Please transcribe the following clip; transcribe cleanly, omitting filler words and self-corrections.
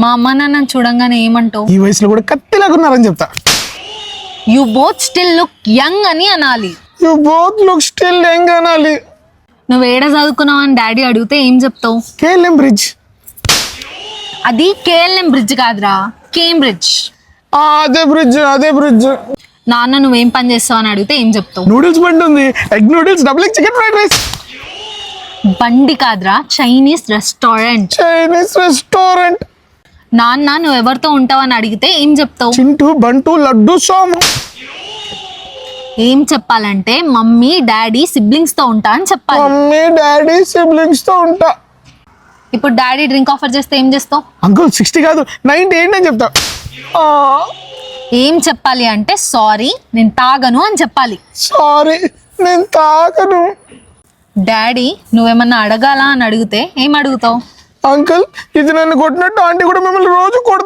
మా అమ్మ నాన్న చూడంగానే ఏమంటావు? ఈ వయసులో కూడా కత్తిలాగా ఉన్నారని చెప్తా. You both still look young అని అనాలి. You both look still young అనాలి. నువ్వు ఏడ చదువుకున్నావు అని డాడీ అడిగితే ఏం చెప్తావు? KLM bridge. అది కేఎల్ఎం బ్రిడ్జ్ కాదురా, కేంబ్రిడ్జ్. అదే బ్రిడ్జ్. నాన్న నువ్వేం పని చేస్తావు అని అడిగితే ఏం చెప్తావు? నూడిల్స్ బండి ఉంది, egg noodles, double egg chicken fried rice. బండి కాదురా, చైనీస్ రెస్టారెంట్. నాన్న నువ్వు ఎవరితో ఉంటావు అని అడిగితే ఏం చెప్తావు? చింటూ, బంటు, లడ్డు, సోము. ఏం చెప్పాలంటే మమ్మీ డాడీ సిబ్లింగ్స్ తో ఉంటా అని చెప్పాలి. మమ్మీ డాడీ సిబ్లింగ్స్ తో ఉంటా. ఇప్పుడు డాడీ డ్రింక్ ఆఫర్ చేస్తే ఏం చేస్తావు? అంకుల్ 60 కాదు 98 అని చెప్తా. ఏం చెప్పాలి అంటే సారీ నేను తాగను అని చెప్పాలి. సారీ నేను తాగను. డాడీ నువ్వేమన్నా అడగాల అని అడిగితే ఏం అడుగుతావు? అంకుల్ ఇది నన్ను కొట్టినట్టు ఆంటీ కూడా మిమ్మల్ని రోజు కొడుతుంది.